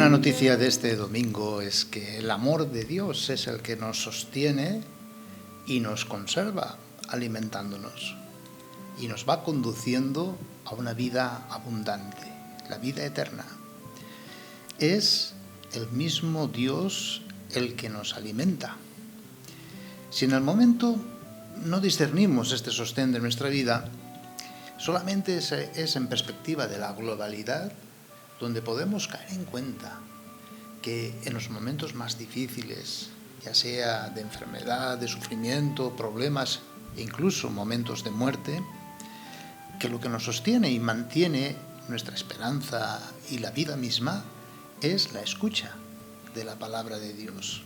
buena noticia de este domingo es que el amor de Dios es el que nos sostiene y nos conserva alimentándonos y nos va conduciendo a una vida abundante, la vida eterna. Es el mismo Dios el que nos alimenta. Si en el momento no discernimos este sostén de nuestra vida, solamente es en perspectiva de la globalidad donde podemos caer en cuenta que en los momentos más difíciles, ya sea de enfermedad, de sufrimiento, problemas e incluso momentos de muerte, que lo que nos sostiene y mantiene nuestra esperanza y la vida misma es la escucha de la palabra de Dios,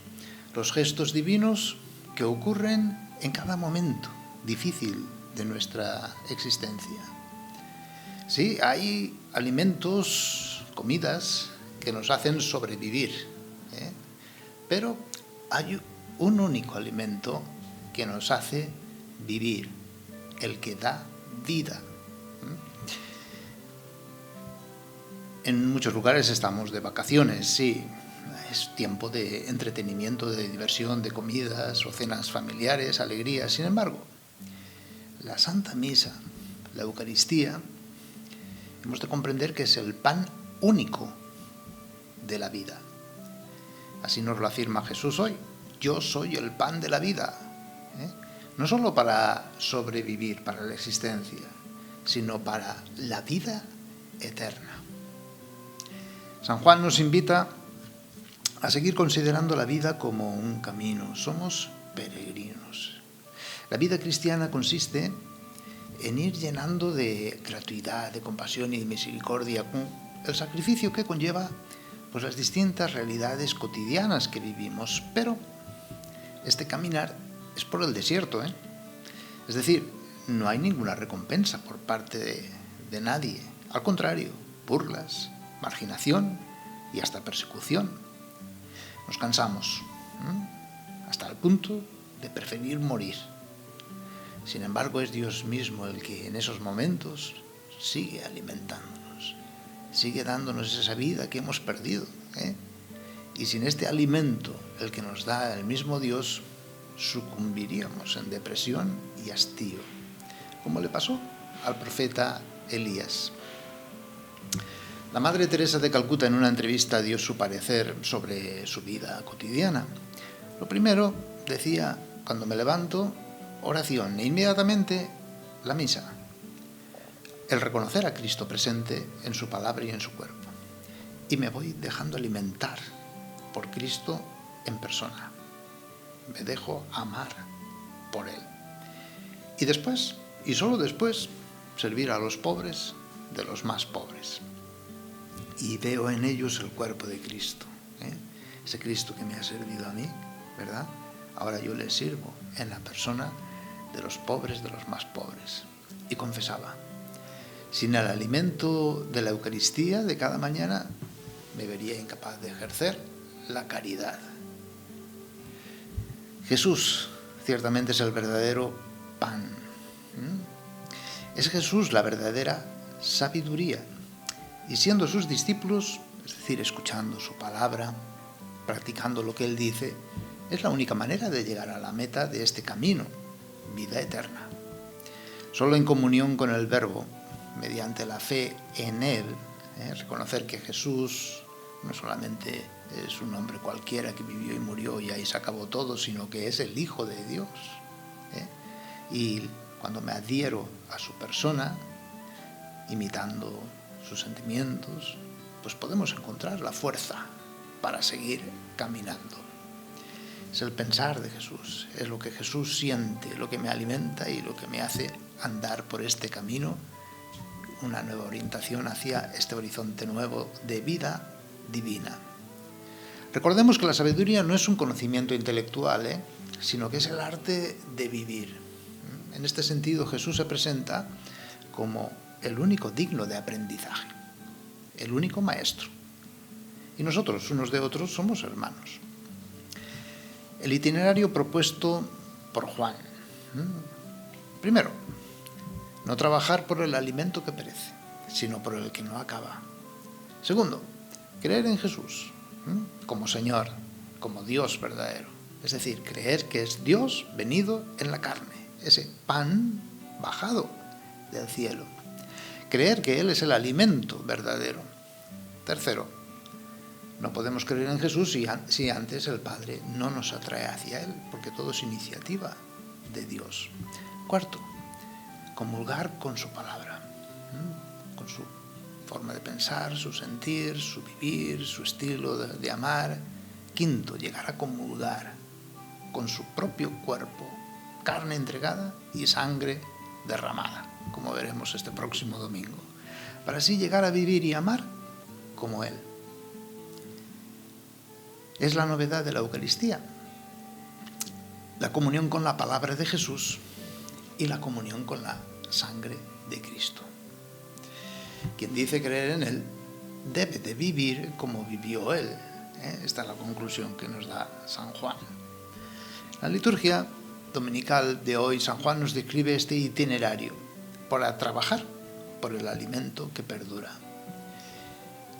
los gestos divinos que ocurren en cada momento difícil de nuestra existencia. Sí, hay alimentos, comidas que nos hacen sobrevivir, pero hay un único alimento que nos hace vivir, el que da vida. En muchos lugares estamos de vacaciones, sí, es tiempo de entretenimiento, de diversión, de comidas o cenas familiares, alegrías. Sin embargo, la Santa Misa, la Eucaristía, hemos de comprender que es el pan único de la vida. Así nos lo afirma Jesús hoy. Yo soy el pan de la vida. No solo para sobrevivir, para la existencia, sino para la vida eterna. San Juan nos invita a seguir considerando la vida como un camino. Somos peregrinos. La vida cristiana consiste en ir llenando de gratuidad, de compasión y de misericordia el sacrificio que conlleva pues, las distintas realidades cotidianas que vivimos. Pero este caminar es por el desierto, Es decir, no hay ninguna recompensa por parte de nadie. Al contrario, burlas, marginación y hasta persecución. Nos cansamos, hasta el punto de preferir morir. Sin embargo, es Dios mismo el que en esos momentos sigue alimentándonos, sigue dándonos esa vida que hemos perdido. Y sin este alimento, el que nos da el mismo Dios, sucumbiríamos en depresión y hastío, como le pasó al profeta Elías. La Madre Teresa de Calcuta en una entrevista dio su parecer sobre su vida cotidiana. Lo primero, decía, cuando me levanto, oración e inmediatamente la misa. El reconocer a Cristo presente en su palabra y en su cuerpo. Y me voy dejando alimentar por Cristo en persona. Me dejo amar por Él. Y después, y solo después, servir a los pobres de los más pobres. Y veo en ellos el cuerpo de Cristo. Ese Cristo que me ha servido a mí, ¿verdad? Ahora yo le sirvo en la persona de los pobres, de los más pobres. Y confesaba, sin el alimento de la Eucaristía de cada mañana, me vería incapaz de ejercer la caridad. Jesús ciertamente es el verdadero pan. Es Jesús la verdadera sabiduría. Y siendo sus discípulos, es decir, escuchando su palabra, practicando lo que Él dice, es la única manera de llegar a la meta de este camino, vida eterna. Solo en comunión con el Verbo, mediante la fe en Él, reconocer que Jesús no solamente es un hombre cualquiera que vivió y murió y ahí se acabó todo, sino que es el Hijo de Dios. Y cuando me adhiero a su persona, imitando sus sentimientos, pues podemos encontrar la fuerza para seguir caminando. Es el pensar de Jesús, es lo que Jesús siente, lo que me alimenta y lo que me hace andar por este camino, una nueva orientación hacia este horizonte nuevo de vida divina. Recordemos que la sabiduría no es un conocimiento intelectual, sino que es el arte de vivir. En este sentido, Jesús se presenta como el único digno de aprendizaje, el único maestro. Y nosotros, unos de otros, somos hermanos. El itinerario propuesto por Juan. Primero, no trabajar por el alimento que perece, sino por el que no acaba. Segundo, Creer en Jesús como Señor, como Dios verdadero. Es decir, creer que es Dios venido en la carne, ese pan bajado del cielo. Creer que Él es el alimento verdadero. Tercero, no podemos creer en Jesús si antes el Padre no nos atrae hacia Él, porque todo es iniciativa de Dios. Cuarto, comulgar con su palabra, con su forma de pensar, su sentir, su vivir, su estilo de amar. Quinto, llegar a comulgar con su propio cuerpo, carne entregada y sangre derramada, como veremos este próximo domingo, para así llegar a vivir y amar como Él. Es la novedad de la Eucaristía, la comunión con la palabra de Jesús y la comunión con la sangre de Cristo. Quien dice creer en Él debe de vivir como vivió Él. Esta es la conclusión que nos da San Juan. La liturgia dominical de hoy, San Juan nos describe este itinerario para trabajar por el alimento que perdura.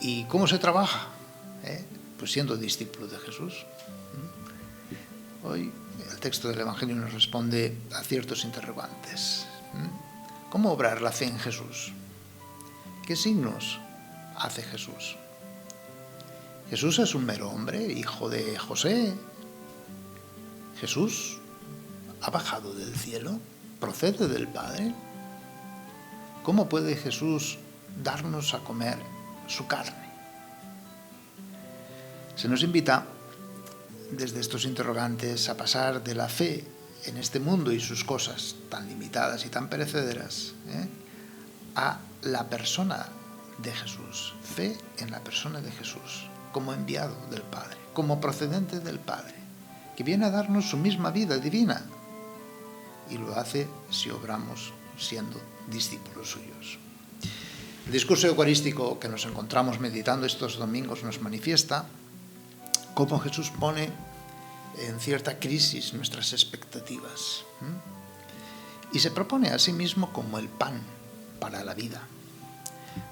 ¿Y cómo se trabaja? Pues siendo discípulo de Jesús. Hoy el texto del Evangelio nos responde a ciertos interrogantes. ¿Cómo obrar la fe en Jesús? ¿Qué signos hace Jesús? ¿Jesús es un mero hombre, hijo de José? ¿Jesús ha bajado del cielo? ¿Procede del Padre? ¿Cómo puede Jesús darnos a comer su carne? Se nos invita, desde estos interrogantes, a pasar de la fe en este mundo y sus cosas tan limitadas y tan perecederas, a la persona de Jesús. Fe en la persona de Jesús, como enviado del Padre, como procedente del Padre, que viene a darnos su misma vida divina, y lo hace si obramos siendo discípulos suyos. El discurso eucarístico que nos encontramos meditando estos domingos nos manifiesta cómo Jesús pone en cierta crisis nuestras expectativas y se propone a sí mismo como el pan para la vida.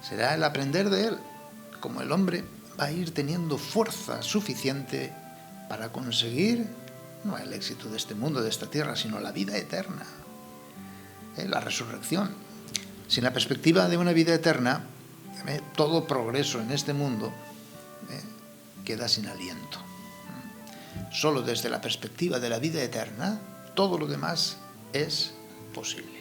Será el aprender de Él, como el hombre va a ir teniendo fuerza suficiente para conseguir no el éxito de este mundo, de esta tierra, sino la vida eterna, la resurrección. Sin la perspectiva de una vida eterna, todo progreso en este mundo queda sin aliento. Solo desde la perspectiva de la vida eterna, todo lo demás es posible.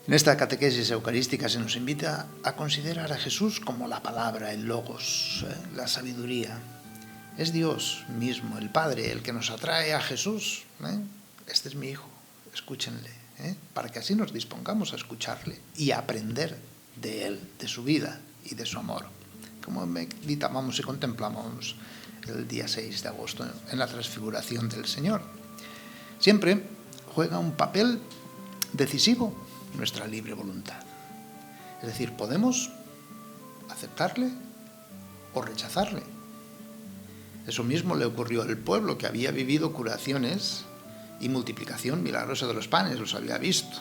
En esta catequesis eucarística se nos invita a considerar a Jesús como la palabra, el logos, la sabiduría. Es Dios mismo, el Padre, el que nos atrae a Jesús. Este es mi Hijo, escúchenle, para que así nos dispongamos a escucharle y a aprender de Él, de su vida y de su amor, como meditábamos y contemplamos el día 6 de agosto en la transfiguración del Señor. Siempre juega un papel decisivo nuestra libre voluntad. Es decir, podemos aceptarle o rechazarle. Eso mismo le ocurrió al pueblo que había vivido curaciones y multiplicación milagrosa de los panes, los había visto.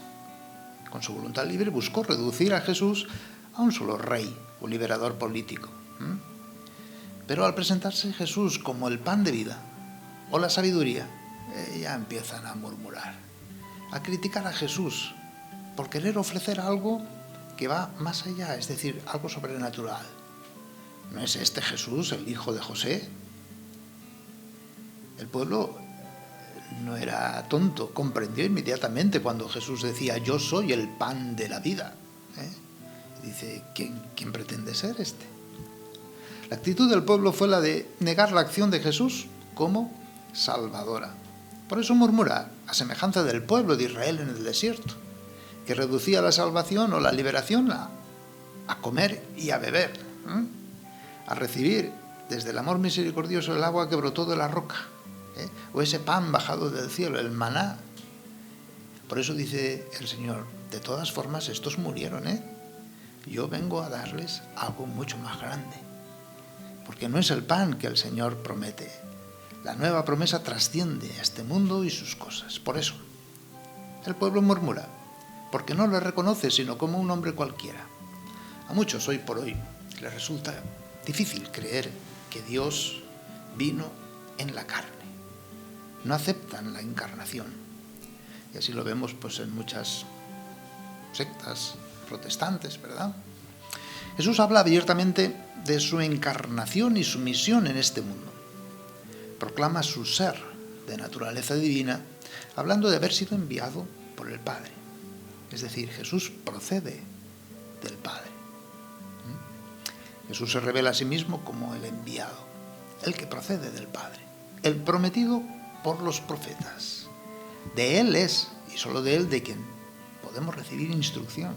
Con su voluntad libre buscó reducir a Jesús a un solo rey o liberador político. Pero al presentarse Jesús como el pan de vida o la sabiduría, ya empiezan a murmurar, a criticar a Jesús por querer ofrecer algo que va más allá, es decir, algo sobrenatural. ¿No es este Jesús el hijo de José? El pueblo no era tonto, comprendió inmediatamente cuando Jesús decía: yo soy el pan de la vida. Dice: ¿quién pretende ser este? La actitud del pueblo fue la de negar la acción de Jesús como salvadora. Por eso murmura, a semejanza del pueblo de Israel en el desierto, que reducía la salvación o la liberación a comer y a beber, a recibir desde el amor misericordioso el agua que brotó de la roca, o ese pan bajado del cielo, el maná. Por eso dice el Señor: de todas formas estos murieron, yo vengo a darles algo mucho más grande, porque no es el pan que el Señor promete. La nueva promesa trasciende a este mundo y sus cosas. Por eso el pueblo murmura, porque no le reconoce sino como un hombre cualquiera. A muchos hoy por hoy les resulta difícil creer que Dios vino en la carne. No aceptan la encarnación. Y así lo vemos pues en muchas sectas protestantes, ¿verdad? Jesús habla abiertamente de su encarnación y su misión en este mundo. Proclama su ser de naturaleza divina, hablando de haber sido enviado por el Padre. Es decir, Jesús procede del Padre. Jesús se revela a sí mismo como el enviado, el que procede del Padre, el prometido por los profetas. De Él es, y solo de Él, de quien podemos recibir instrucción.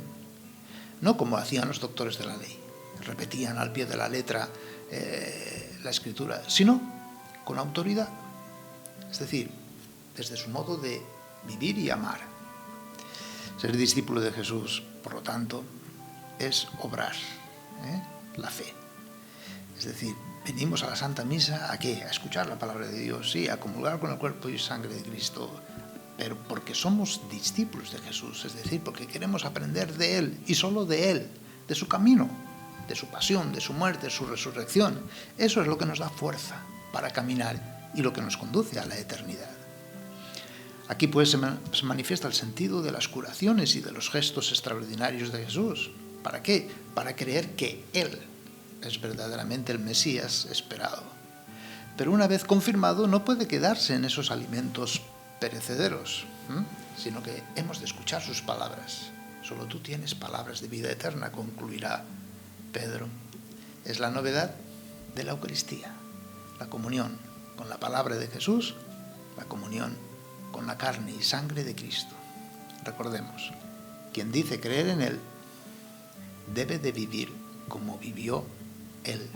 No como hacían los doctores de la ley, repetían al pie de la letra la Escritura, sino con autoridad. Es decir, desde su modo de vivir y amar. Ser discípulo de Jesús, por lo tanto, es obrar la fe. Es decir, venimos a la Santa Misa, ¿a qué? A escuchar la palabra de Dios, sí, a comulgar con el cuerpo y sangre de Cristo, pero porque somos discípulos de Jesús, es decir, porque queremos aprender de Él y solo de Él, de su camino, de su pasión, de su muerte, de su resurrección. Eso es lo que nos da fuerza para caminar y lo que nos conduce a la eternidad. Aquí pues se manifiesta el sentido de las curaciones y de los gestos extraordinarios de Jesús. ¿Para qué? Para creer que Él es verdaderamente el Mesías esperado. Pero una vez confirmado, no puede quedarse en esos alimentos perecederos, sino que hemos de escuchar sus palabras. Solo tú tienes palabras de vida eterna, concluirá Pedro. Es la novedad de la Eucaristía, la comunión con la palabra de Jesús, la comunión con la carne y sangre de Cristo. Recordemos, quien dice creer en Él debe de vivir como vivió Él.